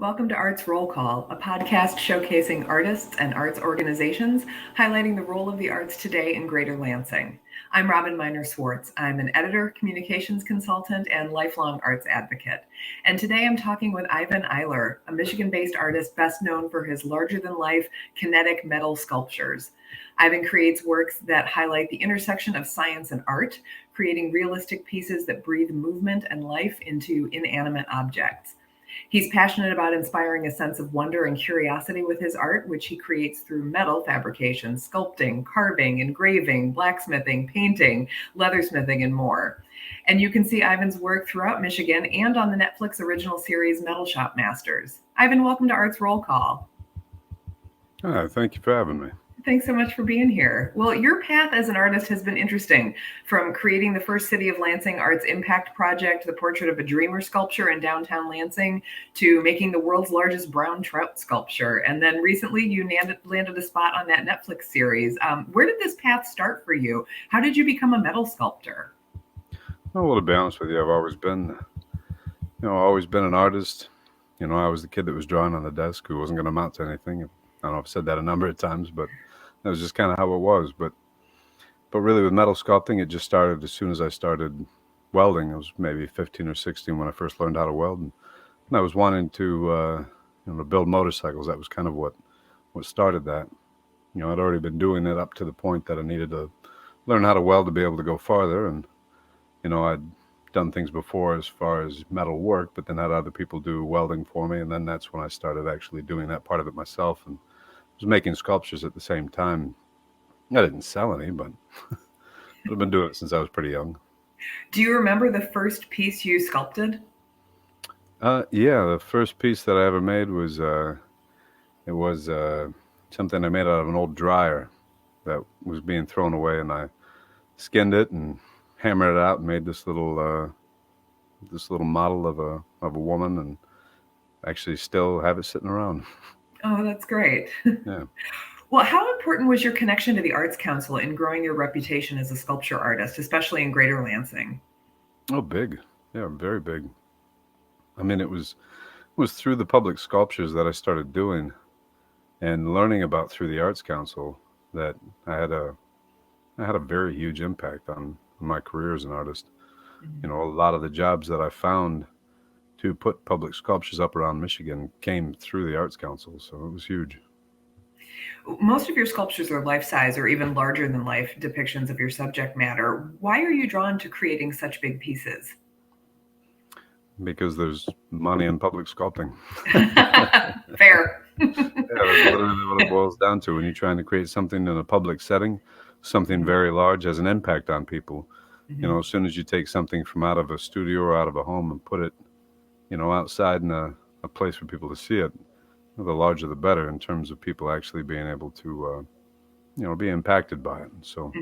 Welcome to Arts Roll Call, a podcast showcasing artists and arts organizations, highlighting the role of the arts today in Greater Lansing. I'm Robin Miner-Swartz. I'm an editor, communications consultant, and lifelong arts advocate. And today I'm talking with Ivan Iler, a Michigan-based artist best known for his larger-than-life kinetic metal sculptures. Ivan creates works that highlight the intersection of science and art, creating realistic pieces that breathe movement and life into inanimate objects. He's passionate about inspiring a sense of wonder and curiosity with his art, which he creates through metal fabrication, sculpting, carving, engraving, blacksmithing, painting, leathersmithing, and more. And you can see Ivan's work throughout Michigan and on the Netflix original series Metal Shop Masters. Ivan, welcome to Arts Roll Call. Thank you for having me. Thanks so much for being here. Well, your path as an artist has been interesting, from creating the first City of Lansing Arts Impact Project, the Portrait of a Dreamer sculpture in downtown Lansing, to making the world's largest brown trout sculpture. And then recently you landed a spot on that Netflix series. Where did this path start for you? How did you become a metal sculptor? Well, to be honest with you, I've always been an artist. I was the kid that was drawing on the desk who wasn't going to amount to anything. I don't know if I've said that a number of times, but that was just kind of how it was. But really with metal sculpting, it just started as soon as I started welding. I was maybe 15 or 16 when I first learned how to weld. And I was wanting to build motorcycles. That was kind of what started that. I'd already been doing it up to the point that I needed to learn how to weld to be able to go farther. And, I'd done things before as far as metal work, but then had other people do welding for me. And then that's when I started actually doing that part of it myself. And was making sculptures at the same time. I didn't sell any, but I've been doing it since I was pretty young. Do you remember the first piece you sculpted? Yeah, the first piece that I ever made was something I made out of an old dryer that was being thrown away, and I skinned it and hammered it out and made this little model of a woman, and actually still have it sitting around. Oh, that's great. Yeah. Well, how important was your connection to the Arts Council in growing your reputation as a sculpture artist, especially in Greater Lansing? Oh, big. Yeah, very big. I mean, it was through the public sculptures that I started doing and learning about through the Arts Council that I had a very huge impact on my career as an artist. Mm-hmm. A lot of the jobs that I found to put public sculptures up around Michigan came through the Arts Council, so it was huge. Most of your sculptures are life-size or even larger than life depictions of your subject matter. Why are you drawn to creating such big pieces? Because there's money in public sculpting. Fair. Yeah, that's literally what it boils down to. When you're trying to create something in a public setting, something very large has an impact on people. Mm-hmm. As soon as you take something from out of a studio or out of a home and put it outside in a place for people to see it, the larger the better in terms of people actually being able to, be impacted by it. So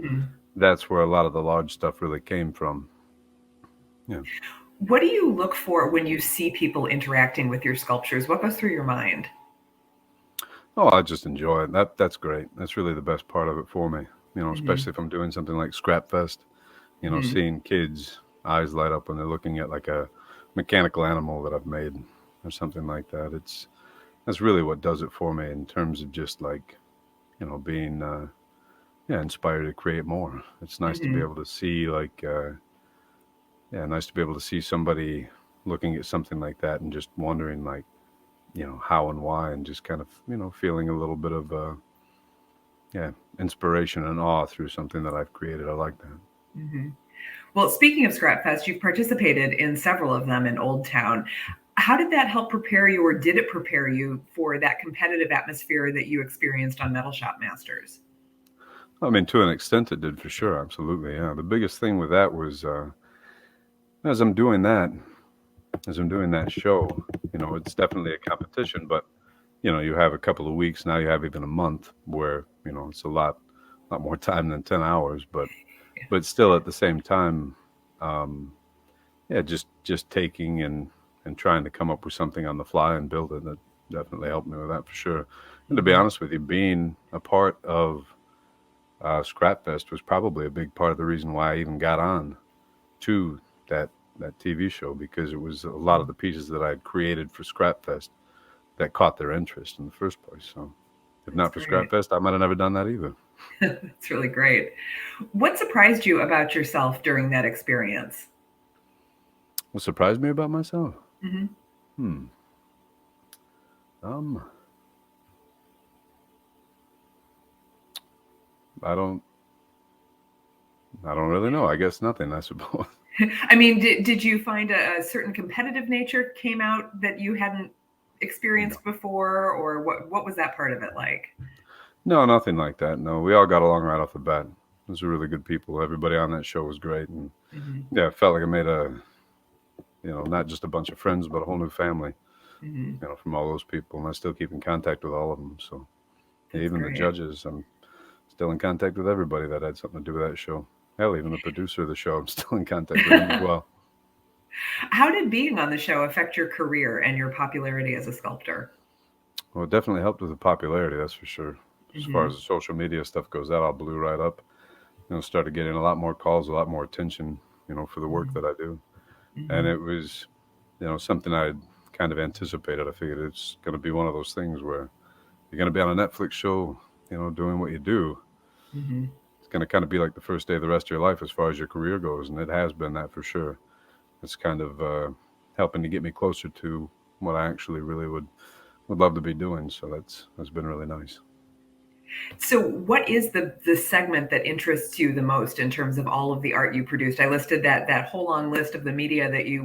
that's where a lot of the large stuff really came from. Yeah. What do you look for when you see people interacting with your sculptures? What goes through your mind? Oh, I just enjoy it. That's great. That's really the best part of it for me, especially if I'm doing something like ScrapFest, seeing kids' eyes light up when they're looking at like a mechanical animal that I've made or something like that. That's really what does it for me in terms of just like, being inspired to create more. It's nice to be able to see nice to be able to see somebody looking at something like that and just wondering like, how and why, and just kind of, feeling a little bit of inspiration and awe through something that I've created. I like that. Mm-hmm. Well, speaking of ScrapFest, you've participated in several of them in Old Town. How did that help prepare you, or did it prepare you for that competitive atmosphere that you experienced on Metal Shop Masters? I mean, to an extent it did, for sure. Absolutely. Yeah. The biggest thing with that was, as I'm doing that show, it's definitely a competition, but, you have a couple of weeks, now you have even a month where, it's a lot more time than 10 hours, but still at the same time, just taking and trying to come up with something on the fly and build it. That definitely helped me with that, for sure. And to be honest with you, being a part of ScrapFest was probably a big part of the reason why I even got on to that TV show, because it was a lot of the pieces that I had created for ScrapFest that caught their interest in the first place. So if That's not for great. ScrapFest, I might have never done that either. That's really great. What surprised you about yourself during that experience? What surprised me about myself? Hmm. Hmm. Um, I don't. I don't really know. I guess nothing. I suppose. I mean, did you find a certain competitive nature came out that you hadn't No. experienced before, or what was that part of it like? No, nothing like that. No, we all got along right off the bat. Those were really good people. Everybody on that show was great, and Hmm. yeah, it felt like I made not just a bunch of friends, but a whole new family. Hmm. From all those people, and I still keep in contact with all of them. So yeah, That's even the great. judges, I'm still in contact with everybody that had something to do with that show. Hell, even the producer of the show, I'm still in contact with him as well. How did being on the show affect your career and your popularity as a sculptor? Well, it definitely helped with the popularity, that's for sure. As far Hmm. as the social media stuff goes, that all blew right up. Started getting a lot more calls, a lot more attention, for the work that I do. And Hmm. it was, something I kind of anticipated. I figured it's going to be one of those things where you're going to be on a Netflix show, doing what you do. Hmm. It's going to kind of be like the first day of the rest of your life as far as your career goes. And it has been that for sure. It's kind of helping to get me closer to what I actually really would love to be doing. So that's been really nice. So, what is the segment that interests you the most in terms of all of the art you produced? I listed that whole long list of the media that you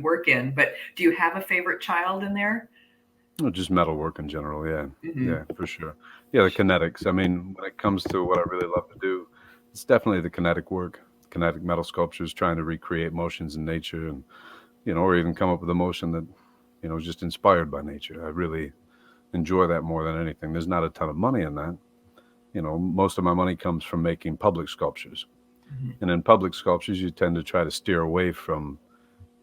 work in, but do you have a favorite child in there? Well, just metal work in general, yeah, Hmm. yeah, for sure. Yeah, the kinetics. I mean, when it comes to what I really love to do, it's definitely the kinetic work, kinetic metal sculptures, trying to recreate motions in nature, and or even come up with a motion that is just inspired by nature. I really enjoy that more than anything. There's not a ton of money in that. Most of my money comes from making public sculptures, Hmm. and in public sculptures, you tend to try to steer away from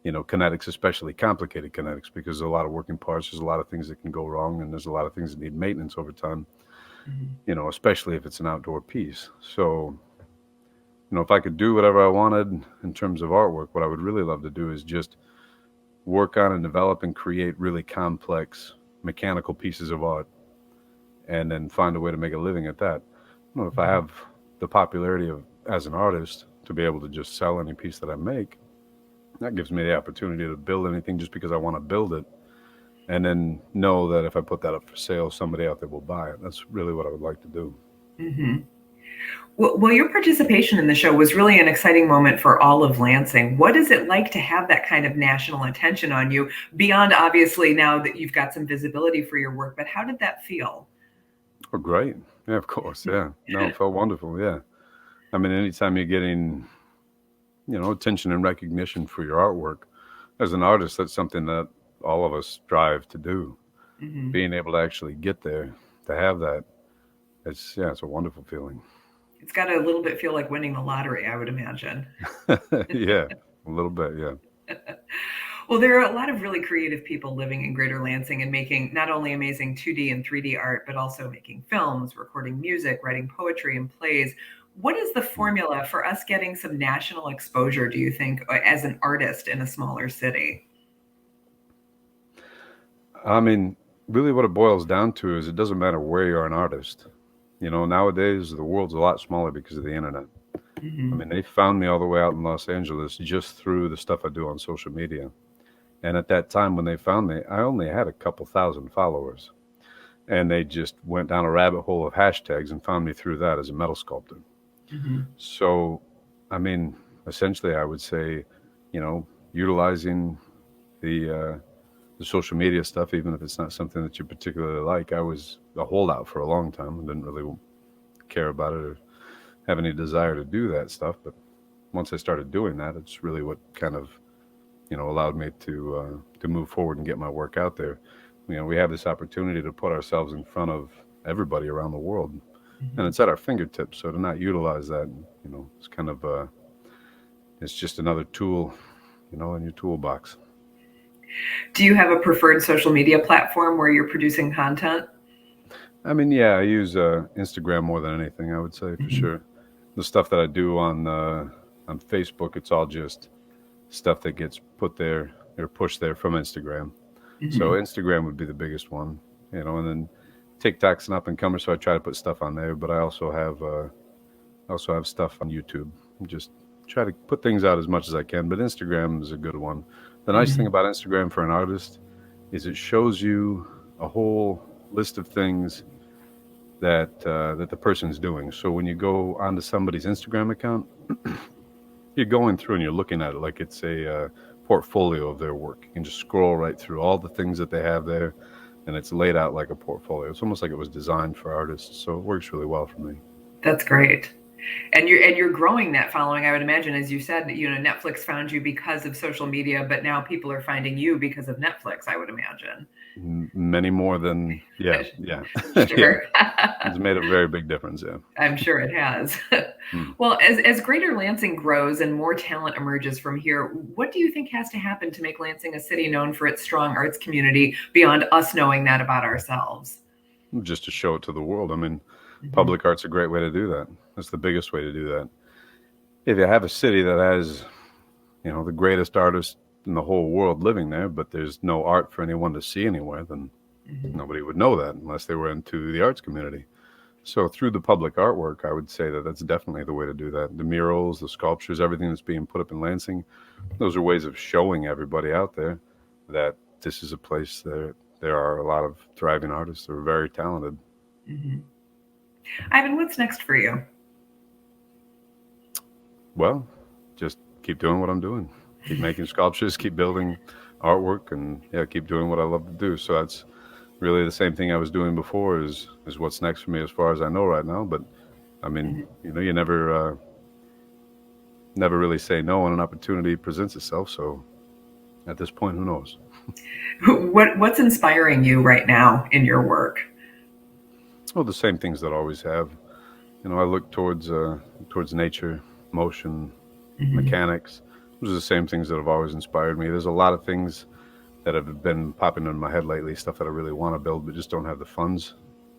kinetics, especially complicated kinetics, because there's a lot of working parts. There's a lot of things that can go wrong, and there's a lot of things that need maintenance over time. Hmm. Especially if it's an outdoor piece. So, if I could do whatever I wanted in terms of artwork, what I would really love to do is just work on and develop and create really complex mechanical pieces of art, and then find a way to make a living at that. If I Hmm. have the popularity of as an artist to be able to just sell any piece that I make, that gives me the opportunity to build anything just because I want to build it, and then know that if I put that up for sale, somebody out there will buy it. That's really what I would like to do. Hmm. Well, your participation in the show was really an exciting moment for all of Lansing. What is it like to have that kind of national attention on you, beyond obviously now that you've got some visibility for your work, but how did that feel? Oh, great. Yeah, of course. Yeah. No, it felt wonderful. Yeah. I mean, anytime you're getting, attention and recognition for your artwork, as an artist, that's something that all of us strive to do. Hmm. Being able to actually get there, to have that, it's a wonderful feeling. It's got to a little bit feel like winning the lottery, I would imagine. Yeah, a little bit. Yeah. Well, there are a lot of really creative people living in Greater Lansing and making not only amazing 2D and 3D art, but also making films, recording music, writing poetry and plays. What is the formula for us getting some national exposure, do you think, as an artist in a smaller city? I mean, really what it boils down to is it doesn't matter where you're an artist. Nowadays, the world's a lot smaller because of the internet. I Hmm. mean, they found me all the way out in Los Angeles just through the stuff I do on social media. And at that time when they found me, I only had a couple thousand followers. And they just went down a rabbit hole of hashtags and found me through that as a metal sculptor. Hmm. So, I mean, essentially, I would say, utilizing the the social media stuff, even if it's not something that you particularly like. I was a holdout for a long time and didn't really care about it or have any desire to do that stuff. But once I started doing that, it's really what kind of allowed me to move forward and get my work out there. We have this opportunity to put ourselves in front of everybody around the world, and Hmm. it's at our fingertips. So to not utilize that, it's kind of it's just another tool, in your toolbox. Do you have a preferred social media platform where you're producing content? I mean, yeah, I use Instagram more than anything. I would say for Hmm. sure. The stuff that I do on Facebook, it's all just stuff that gets put there or pushed there from Instagram. So Instagram would be the biggest one, and then TikTok's an up and comer, so I try to put stuff on there. But I also have stuff on YouTube. Just try to put things out as much as I can. But Instagram is a good one. The nice thing about Instagram for an artist is it shows you a whole list of things that the person's doing. So when you go onto somebody's Instagram account, you're going through and you're looking at it like it's a portfolio of their work. You can just scroll right through all the things that they have there, and it's laid out like a portfolio. It's almost like it was designed for artists, so it works really well for me. That's great. And you're growing that following, I would imagine, as you said, Netflix found you because of social media, but now people are finding you because of Netflix, I would imagine. Many more than, yeah. Sure. It's made a very big difference, yeah. I'm sure it has. Well, as Greater Lansing grows and more talent emerges from here, what do you think has to happen to make Lansing a city known for its strong arts community beyond us knowing that about ourselves? Just to show it to the world. I mean, public art's a great way to do that. That's the biggest way to do that. If you have a city that has, the greatest artists in the whole world living there, but there's no art for anyone to see anywhere, then nobody would know that unless they were into the arts community. So through the public artwork, I would say that that's definitely the way to do that. The murals, the sculptures, everything that's being put up in Lansing, those are ways of showing everybody out there that this is a place that there are a lot of thriving artists that are very talented. Ivan, what's next for you? Well, just keep doing what I'm doing. Keep making sculptures, keep building artwork, and keep doing what I love to do. So that's really the same thing I was doing before is what's next for me as far as I know right now. But I mean, you never really say no when an opportunity presents itself. So at this point, who knows? What's inspiring you right now in your work? Well, the same things that I always have. I look towards nature, motion, mechanics. Those are the same things that have always inspired me. There's a lot of things that have been popping in my head lately, stuff that I really want to build, but just don't have the funds,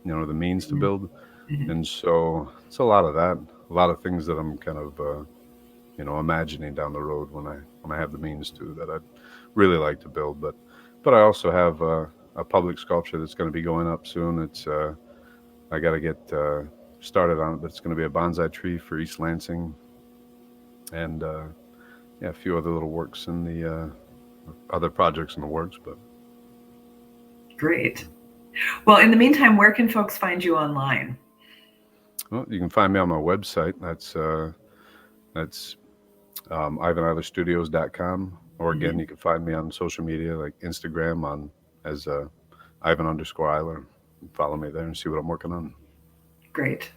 the means to build. And so it's a lot of that, a lot of things that I'm kind of, imagining down the road when I have the means to, that I'd really like to build. But I also have a public sculpture that's going to be going up soon. It's I got to get started on it, but it's going to be a bonsai tree for East Lansing, and a few other little works in the other projects in the works. But great. Well, in the meantime, where can folks find you online? Well, you can find me on my website. That's ivanilerstudios.com. Or again, you can find me on social media like Instagram as Ivan_Iler. Follow me there and see what I'm working on. Great.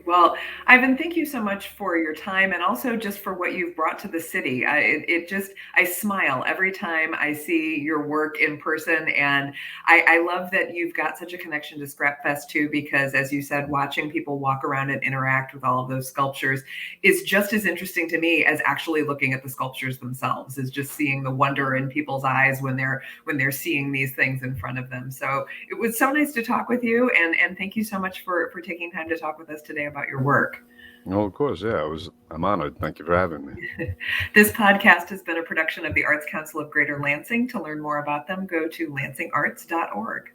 Well, Ivan, thank you so much for your time and also just for what you've brought to the city. I smile every time I see your work in person. And I love that you've got such a connection to ScrapFest too, because as you said, watching people walk around and interact with all of those sculptures is just as interesting to me as actually looking at the sculptures themselves, is just seeing the wonder in people's eyes when they're seeing these things in front of them. So it was so nice to talk with you. And thank you so much for taking time to talk with us today about your work. Oh, of course. Yeah, I'm honored. Thank you for having me. This podcast has been a production of the Arts Council of Greater Lansing. To learn more about them, go to lansingarts.org.